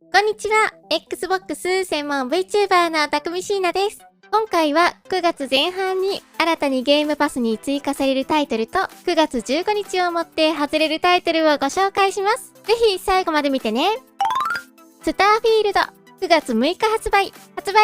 こんにちは。Xbox 専門 VTuber のたくみしーなです。今回は9月前半に新たにゲームパスに追加されるタイトルと9月15日をもって外れるタイトルをご紹介します。ぜひ最後まで見てね。スターフィールド9月6日発売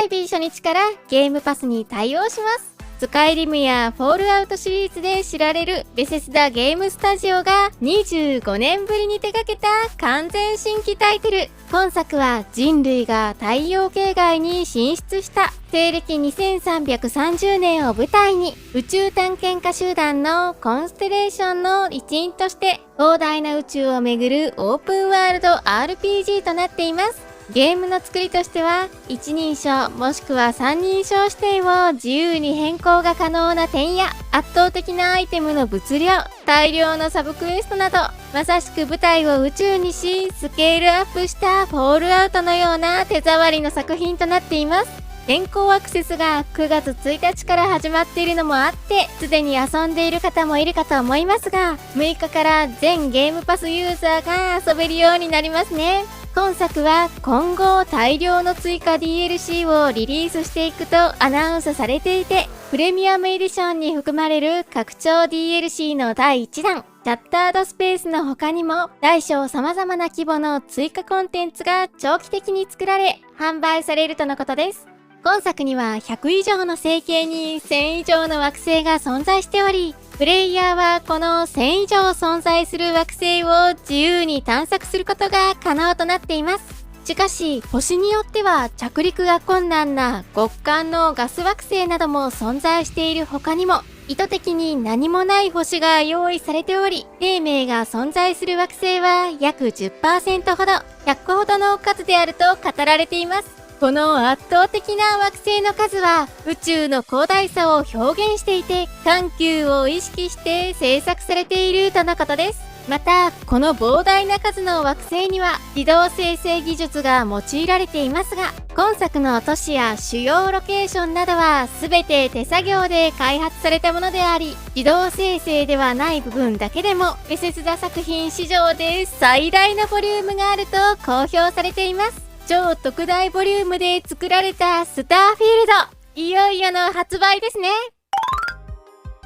日初日からゲームパスに対応します。スカイリムやフォールアウトシリーズで知られるベセスダゲームスタジオが25年ぶりに手掛けた完全新規タイトル。今作は人類が太陽系外に進出した西暦2330年を舞台に宇宙探検家集団のコンステレーションの一員として広大な宇宙をめぐるオープンワールド RPG となっています。ゲームの作りとしては、一人称もしくは三人称視点を自由に変更が可能な点や、圧倒的なアイテムの物量、大量のサブクエストなど、まさしく舞台を宇宙にし、スケールアップしたフォールアウトのような手触りの作品となっています。先行アクセスが9月1日から始まっているのもあって、すでに遊んでいる方もいるかと思いますが、6日から全ゲームパスユーザーが遊べるようになりますね。今作は今後大量の追加 DLC をリリースしていくとアナウンスされていて、プレミアムエディションに含まれる拡張 DLC の第1弾、チャッタードスペースの他にも大小様々な規模の追加コンテンツが長期的に作られ、販売されるとのことです。今作には100以上の星系に1000以上の惑星が存在しており、プレイヤーはこの1000以上存在する惑星を自由に探索することが可能となっています。しかし、星によっては着陸が困難な極寒のガス惑星なども存在している他にも、意図的に何もない星が用意されており、生命が存在する惑星は約 10% ほど、100個ほどの数であると語られています。この圧倒的な惑星の数は宇宙の広大さを表現していて、緩急を意識して制作されているとのことです。また、この膨大な数の惑星には自動生成技術が用いられていますが、今作の都市や主要ロケーションなどは全て手作業で開発されたものであり、自動生成ではない部分だけでもベセスダ作品史上で最大のボリュームがあると公表されています。超特大ボリュームで作られたスターフィールド、いよいよの発売ですね。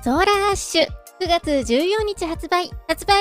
ソーラーアッシュ9月14日発売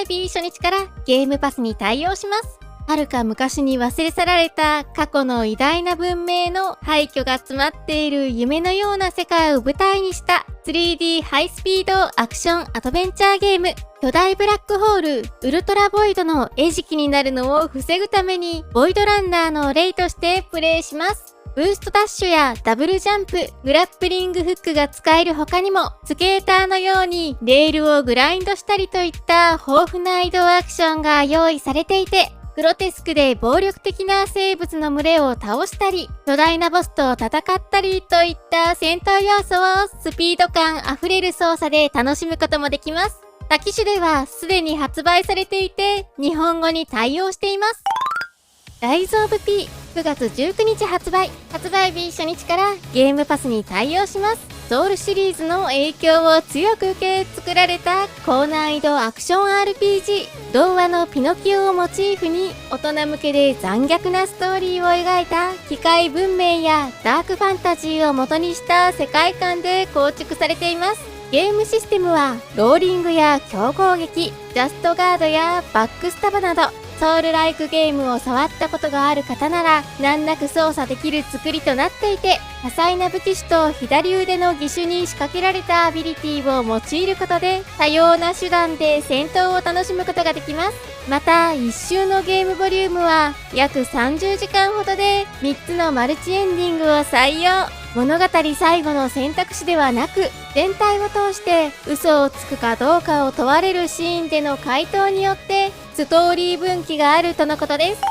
日初日からゲームパスに対応します。遥か昔に忘れ去られた過去の偉大な文明の廃墟が詰まっている夢のような世界を舞台にした 3D ハイスピードアクションアドベンチャーゲーム。巨大ブラックホールウルトラボイドの餌食になるのを防ぐためにボイドランナーの例としてプレイします。ブーストダッシュやダブルジャンプ、グラップリングフックが使える他にも、スケーターのようにレールをグラインドしたりといった豊富な移動アクションが用意されていて、グロテスクで暴力的な生物の群れを倒したり、巨大なボスと戦ったりといった戦闘要素をスピード感あふれる操作で楽しむこともできます。他機種ではすでに発売されていて、日本語に対応しています。ライズオブ P 9月19日発売日初日からゲームパスに対応します。ソウルシリーズの影響を強く受け作られた高難易度アクション RPG、童話のピノキオをモチーフに大人向けで残虐なストーリーを描いた機械文明やダークファンタジーを元にした世界観で構築されています。ゲームシステムはローリングや強攻撃、ジャストガードやバックスタブなど、ソウルライクゲームを触ったことがある方なら難なく操作できる作りとなっていて、多彩な武器種と左腕の義手に仕掛けられたアビリティを用いることで多様な手段で戦闘を楽しむことができます。また1周のゲームボリュームは約30時間ほどで3つのマルチエンディングを採用。物語最後の選択肢ではなく、全体を通して嘘をつくかどうかを問われるシーンでの回答によってストーリー分岐があるとのことです。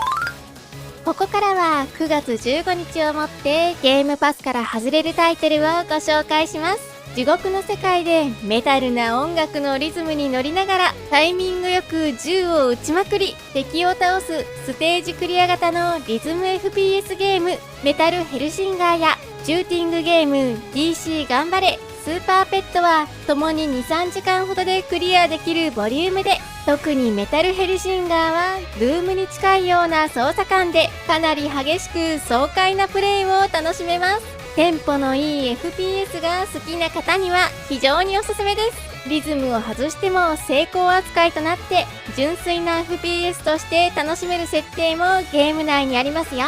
ここからは9月15日をもってゲームパスから外れるタイトルをご紹介します。地獄の世界でメタルな音楽のリズムに乗りながらタイミングよく銃を撃ちまくり敵を倒すステージクリア型のリズム FPS ゲームメタルヘルシンガーやシューティングゲーム DC 頑張れスーパーペットは共に 2,3 時間ほどでクリアできるボリュームで、特にメタルヘルシンガーはルームに近いような操作感でかなり激しく爽快なプレイを楽しめます。テンポのいい FPS が好きな方には非常におすすめです。リズムを外しても成功扱いとなって純粋な FPS として楽しめる設定もゲーム内にありますよ。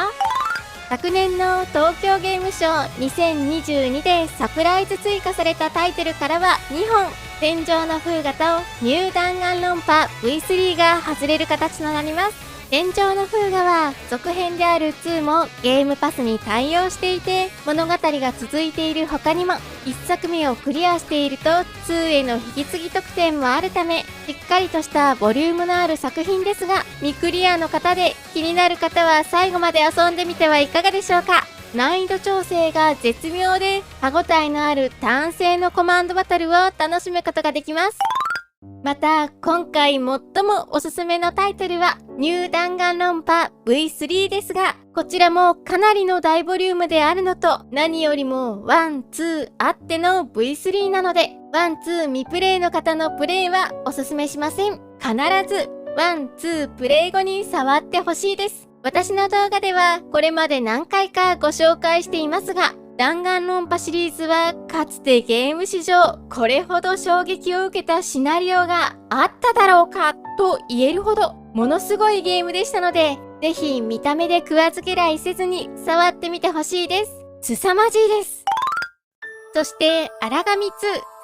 昨年の東京ゲームショウ2022でサプライズ追加されたタイトルからは2本、天上の風雅とニュー弾丸論破 V3 が外れる形となります。天上の風雅は続編である2もゲームパスに対応していて、物語が続いている他にも1作目をクリアしていると2への引き継ぎ特典もあるため、しっかりとしたボリュームのある作品ですが、未クリアの方で気になる方は最後まで遊んでみてはいかがでしょうか。難易度調整が絶妙で歯ごたえのあるターン制のコマンドバトルを楽しむことができます。また、今回最もおすすめのタイトルはニュー弾丸論破 V3 ですが、こちらもかなりの大ボリュームであるのと、何よりも1、2あっての V3 なので、1、2未プレイの方のプレイはおすすめしません。必ず1、2プレイ後に触ってほしいです。私の動画ではこれまで何回かご紹介していますが、弾丸論破シリーズはかつてゲーム史上これほど衝撃を受けたシナリオがあっただろうかと言えるほどものすごいゲームでしたので、ぜひ見た目で食わず嫌いせずに触ってみてほしいです。凄まじいです。そして荒神2、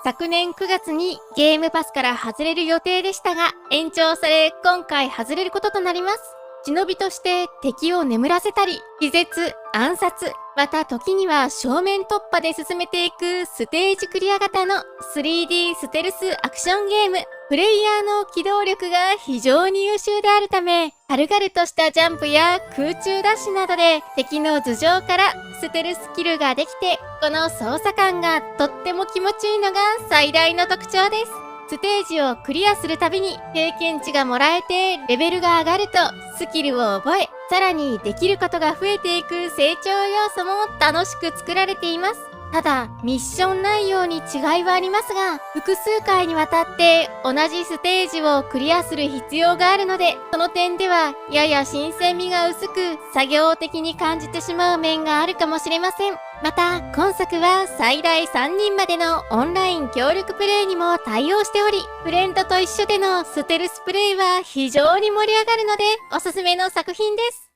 昨年9月にゲームパスから外れる予定でしたが、延長され今回外れることとなります。忍びとして敵を眠らせたり、気絶、暗殺、また時には正面突破で進めていくステージクリア型の 3D ステルスアクションゲーム。プレイヤーの機動力が非常に優秀であるため、軽々としたジャンプや空中ダッシュなどで敵の頭上からステルスキルができて、この操作感がとっても気持ちいいのが最大の特徴です。ステージをクリアするたびに経験値がもらえてレベルが上がるとスキルを覚え、さらにできることが増えていく成長要素も楽しく作られています。ただ、ミッション内容に違いはありますが、複数回にわたって同じステージをクリアする必要があるので、その点ではやや新鮮味が薄く作業的に感じてしまう面があるかもしれません。また、今作は最大3人までのオンライン協力プレイにも対応しており、フレンドと一緒でのステルスプレイは非常に盛り上がるのでおすすめの作品です。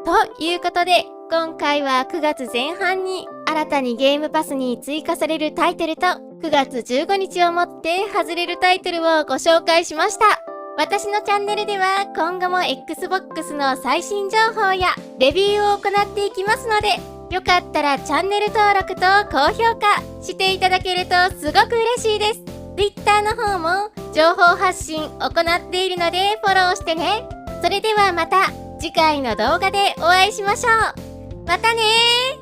ということで、今回は9月前半に新たにゲームパスに追加されるタイトルと9月15日をもって外れるタイトルをご紹介しました。私のチャンネルでは今後も Xbox の最新情報やレビューを行っていきますので、よかったらチャンネル登録と高評価していただけるとすごく嬉しいです。Twitter の方も情報発信行っているのでフォローしてね。それではまた次回の動画でお会いしましょう。またねー。